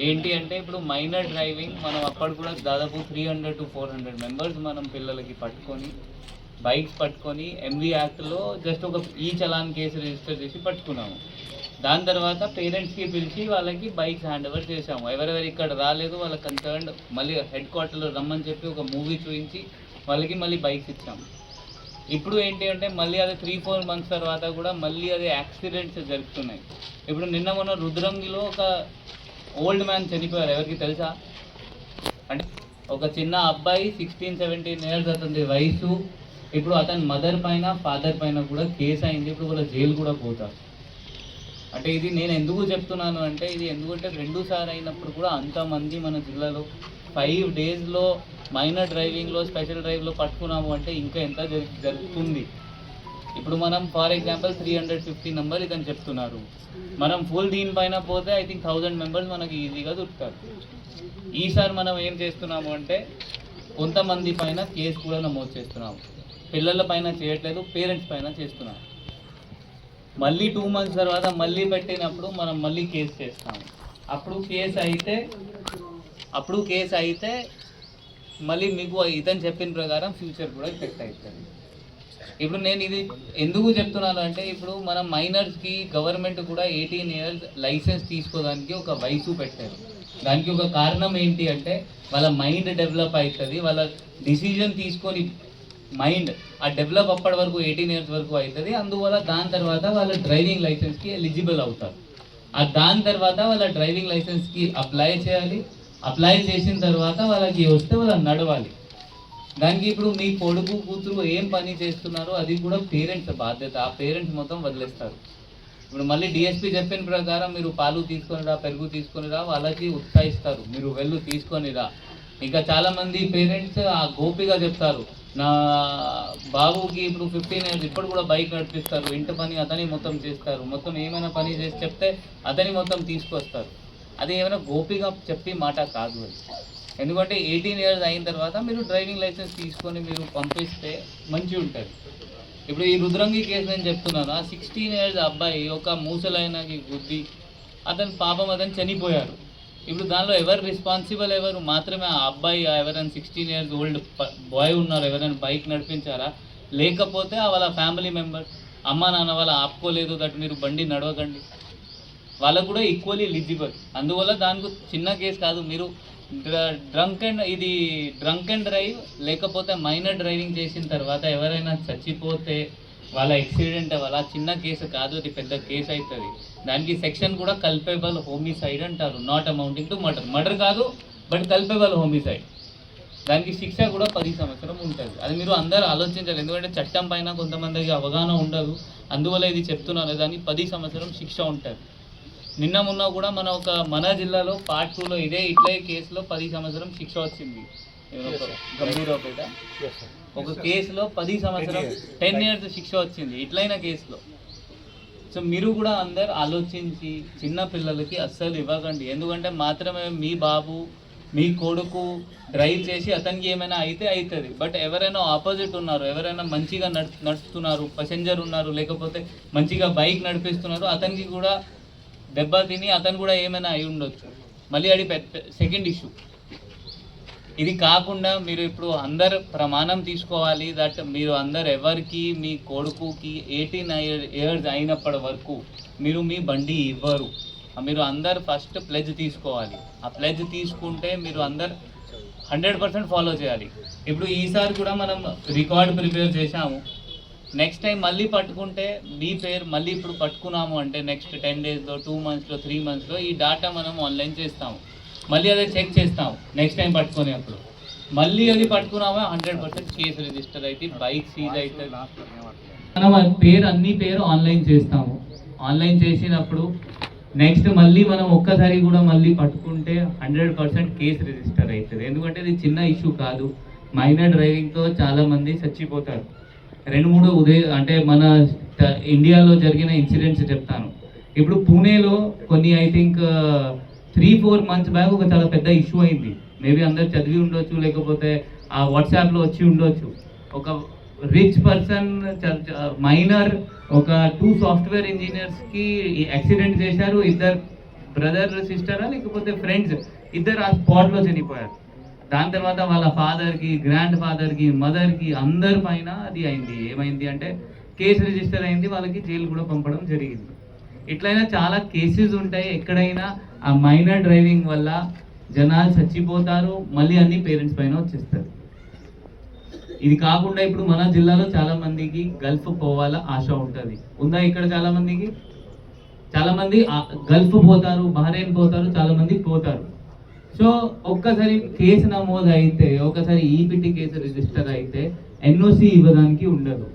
ఏంటి అంటే ఇప్పుడు మైనర్ డ్రైవింగ్ మనం అప్పుడు కూడా దాదాపు 300 to 400 మెంబర్స్ మనం పిల్లలకి పట్టుకొని బైక్స్ పట్టుకొని ఎంవీ యాక్ట్లో జస్ట్ ఒక ఈ చలాన్ కేసు రిజిస్టర్ చేసి పట్టుకున్నాము. దాని తర్వాత పేరెంట్స్కి పిలిచి వాళ్ళకి బైక్స్ హ్యాండ్ ఓవర్ చేసాము. ఎవరెవరు ఇక్కడ రాలేదు వాళ్ళ కన్సర్న్ మళ్ళీ హెడ్ క్వార్టర్లో రమ్మని చెప్పి ఒక మూవీ చూపించి వాళ్ళకి మళ్ళీ బైక్స్ ఇచ్చాము. ఇప్పుడు ఏంటి అంటే మళ్ళీ అది 3-4 మంత్స్ తర్వాత కూడా మళ్ళీ అది యాక్సిడెంట్స్ జరుగుతున్నాయి. ఇప్పుడు నిన్న మొన్న రుద్రంగిలో ఒక ఓల్డ్ మ్యాన్ చనిపోయారు. ఎవరికి తెలుసా? అంటే ఒక చిన్న అబ్బాయి 16-17 ఇయర్స్ అతని వయసు. ఇప్పుడు అతని మదర్ పైన ఫాదర్ పైన కూడా కేసు అయింది. ఇప్పుడు వాళ్ళ జైలు కూడా పోతారు. అంటే ఇది నేను ఎందుకు చెప్తున్నాను అంటే ఇది ఎందుకంటే 2 సార్లు అయినప్పుడు కూడా అంతమంది మన జిల్లాలో 5 డేస్లో మైనర్ డ్రైవింగ్లో స్పెషల్ డ్రైవ్లో పట్టుకున్నాము అంటే ఇంకా ఎంత జరుగుతుంది. ఇప్పుడు మనం ఫర్ ఎగ్జాంపుల్ 350 నెంబర్ ఇదని చెప్తున్నారు. మనం ఫుల్ దీనిపైన పోతే ఐ థింక్ 1000 మెంబర్స్ మనకి ఈజీగా దొరుకుతారు. ఈసారి మనం ఏం చేస్తున్నాము అంటే కొంతమంది పైన కేసు కూడా నమోదు చేస్తున్నాము. పిల్లల పైన చేయట్లేదు, పేరెంట్స్ పైన చేస్తున్నాము. మళ్ళీ 2 మంత్స్ తర్వాత మళ్ళీ పెట్టినప్పుడు మనం మళ్ళీ కేసు చేస్తాము. అప్పుడు కేసు అయితే మళ్ళీ మీకు ఇతను చెప్పిన ప్రకారం ఫ్యూచర్ కూడా ఎఫెక్ట్ అవుతుంది. ఇప్పుడు నేను ఇది ఎందుకు చెప్తున్నాను అంటే ఇప్పుడు మనం మైనర్స్కి గవర్నమెంట్ కూడా 18 ఇయర్స్ లైసెన్స్ తీసుకోవడానికి ఒక వయసు పెట్టారు. దానికి ఒక కారణం ఏంటి అంటే వాళ్ళ మైండ్ డెవలప్ అవుతుంది, వాళ్ళ డిసిజన్ తీసుకొని మైండ్ ఆ డెవలప్ అప్పటి వరకు 18 ఇయర్స్ వరకు అవుతుంది. అందువల్ల దాని తర్వాత వాళ్ళ డ్రైవింగ్ లైసెన్స్కి ఎలిజిబుల్ అవుతారు. దాని తర్వాత వాళ్ళ డ్రైవింగ్ లైసెన్స్కి అప్లై చేయాలి. అప్లై చేసిన తర్వాత వాళ్ళకి వస్తే వాళ్ళు నడవాలి. దానికి ఇప్పుడు మీ కొడుకు కూతురు ఏం పని చేస్తున్నారో అది కూడా పేరెంట్స్ బాధ్యత. ఆ పేరెంట్స్ మొత్తం వదిలేస్తారు. ఇప్పుడు మళ్ళీ డిఎస్పీ చెప్పిన ప్రకారం మీరు పాలు తీసుకొనిరా, పెరుగు తీసుకొనిరా, వాళ్ళకి ఉత్సాహిస్తారు, మీరు వెళ్ళు తీసుకొనిరా. ఇంకా చాలామంది పేరెంట్స్ ఆ గోపిగా చెప్తారు, నా బాబుకి ఇప్పుడు 15 ఇయర్స్ ఇప్పుడు కూడా బైక్ నడిపిస్తారు, ఇంటి పని అతని మొత్తం చేస్తారు, మొత్తం ఏమైనా పని చేసి చెప్తే అతని మొత్తం తీసుకొస్తారు. అది ఏమైనా గోపిగా చెప్పి మాట కాదు అది. ఎందుకంటే 18 ఇయర్స్ అయిన తర్వాత మీరు డ్రైవింగ్ లైసెన్స్ తీసుకొని మీరు పంపిస్తే మంచిగా ఉంటుంది. ఇప్పుడు ఈ రుద్రంగి కేసు నేను చెప్తున్నాను. ఆ 16 ఇయర్స్ అబ్బాయి ఒక మూసలైనకి గుద్ది అతను చనిపోయారు. ఇప్పుడు దానిలో ఎవరు రెస్పాన్సిబుల్ ఎవరు? మాత్రమే ఆ అబ్బాయి ఎవరైనా 16 ఇయర్స్ ఓల్డ్ బాయ్ ఉన్నారు, ఎవరైనా బైక్ నడిపించారా? లేకపోతే వాళ్ళ ఫ్యామిలీ మెంబర్ అమ్మ నాన్న వాళ్ళు ఆపుకోలేదు దట్ మీరు బండి నడవకండి, వాళ్ళకు కూడా ఈక్వల్లీ ఎలిజిబుల్. అందువల్ల దానికి చిన్న కేసు కాదు. మీరు డ్రంక్ అండ్ డ్రైవ్ లేకపోతే మైనర్ డ్రైవింగ్ చేసిన తర్వాత ఎవరైనా చచ్చిపోతే వాళ్ళ యాక్సిడెంట్ వాళ్ళ చిన్న కేసు కాదు, అది పెద్ద కేసు అవుతుంది. దానికి సెక్షన్ కూడా కల్పేబుల్ హోమిసైడ్ అంటారు, నాట్ అమౌంటింగ్ టు మర్డర్ కాదు బట్ కల్పేబుల్ హోమిసైడ్. దానికి శిక్ష కూడా 10 సంవత్సరం ఉంటుంది. అది మీరు అందరూ ఆలోచించాలి. ఎందుకంటే చట్టం పైన కొంతమందికి అవగాహన ఉండదు, అందువల్ల ఇది చెప్తున్నాను. దానికి 10 సంవత్సరం శిక్ష ఉంటుంది. నిన్న మొన్న కూడా మన జిల్లాలో పార్ట్ 2లో ఇట్లే కేసులో 10 సంవత్సరం శిక్ష వచ్చింది. గంభీరపేట ఒక కేసులో 10 సంవత్సరం 10 ఇయర్స్ శిక్ష వచ్చింది ఇట్లైన కేసులో. సో మీరు కూడా అందరు ఆలోచించి చిన్న పిల్లలకి అస్సలు ఇవ్వకండి. ఎందుకంటే మాత్రమే మీ బాబు మీ కొడుకు డ్రైవ్ చేసి అతనికి ఏమైనా అయితే అవుతుంది. బట్ ఎవరైనా ఆపోజిట్ ఉన్నారు, ఎవరైనా మంచిగా నడుస్తున్నారు, ప్యాసింజర్ ఉన్నారు, లేకపోతే మంచిగా బైక్ నడిపిస్తున్నారు, అతనికి కూడా దెబ్బ తిని అతను కూడా ఏమైనా అయి ఉండొచ్చు. మళ్ళీ అది సెకండ్ ఇష్యూ. ఇది కాకుండా మీరు ఇప్పుడు అందరు ప్రమాణం తీసుకోవాలి దట్ మీరు అందరు ఎవరికి మీ కొడుకుకి 18 ఇయర్స్ అయినప్పటి వరకు మీరు మీ బండి ఇవ్వరు. మీరు అందరు ఫస్ట్ ప్లెజ్ తీసుకోవాలి. ఆ ప్లెజ్ తీసుకుంటే మీరు అందరు 100% ఫాలో చేయాలి. ఇప్పుడు ఈసారి కూడా మనం రికార్డ్ ప్రిపేర్ చేశాము. నెక్స్ట్ టైం మళ్ళీ పట్టుకుంటే మీ పేరు మళ్ళీ ఇప్పుడు పట్టుకున్నాము అంటే నెక్స్ట్ 10 డేస్లో 2 మంత్స్లో 3 మంత్స్లో ఈ డాటా మనం ఆన్లైన్ చేస్తాము. మళ్ళీ అదే చెక్ చేస్తాము. నెక్స్ట్ టైం పట్టుకునేప్పుడు మళ్ళీ అది పట్టుకున్నామా 100% కేసు రిజిస్టర్ అయితే బైక్ సీజ్ అవుతుంది. మనం అన్ని పేరు ఆన్లైన్ చేస్తాము. ఆన్లైన్ చేసినప్పుడు నెక్స్ట్ మళ్ళీ మనం ఒక్కసారి కూడా మళ్ళీ పట్టుకుంటే 100% కేసు రిజిస్టర్ అవుతుంది. ఎందుకంటే ఇది చిన్న ఇష్యూ కాదు. మైనర్ డ్రైవింగ్తో చాలామంది చచ్చిపోతారు. 2-3 అంటే మన ఇండియాలో జరిగిన ఇన్సిడెంట్స్ చెప్తాను. ఇప్పుడు పూణేలో కొన్ని ఐ థింక్ 3-4 మంత్స్ బ్యాక్ ఒక చాలా పెద్ద ఇష్యూ అయింది. మేబీ అందరు చదివి ఉండొచ్చు, లేకపోతే ఆ వాట్సాప్లో వచ్చి ఉండొచ్చు. ఒక రిచ్ పర్సన్ మైనర్ ఒక 2 సాఫ్ట్వేర్ ఇంజనీర్స్కి యాక్సిడెంట్ చేశారు. ఇద్దరు బ్రదర్ సిస్టరా లేకపోతే ఫ్రెండ్స్ ఇద్దరు ఆ స్పాట్లో చనిపోయారు. దాని తర్వాత వాళ్ళ ఫాదర్కి, గ్రాండ్ ఫాదర్కి, మదర్కి అందరి పైన అది అయింది. ఏమైంది అంటే కేసు రిజిస్టర్ అయింది, వాళ్ళకి జైలు కూడా పంపడం జరిగింది. ఇట్లయినా చాలా కేసెస్ ఉంటాయి. ఎక్కడైనా ఆ మైనర్ డ్రైవింగ్ వల్ల జనాలు చచ్చిపోతారు, మళ్ళీ అన్ని పేరెంట్స్ పైన వచ్చేస్తారు. ఇది కాకుండా ఇప్పుడు మన జిల్లాలో చాలా మందికి గల్ఫ్ పోవాల ఆశ ఉంటుంది. ఉందా ఇక్కడ చాలా మందికి? చాలా మంది గల్ఫ్ పోతారు, బహ్రెయిన్ పోతారు, చాలా మంది పోతారు. సో ఒక్కసారి కేసు నమోదు అయితే, ఒకసారి ఈపిటి కేసు రిజిస్టర్ అయితే ఎన్ఓసి ఇవ్వడానికి ఉండదు.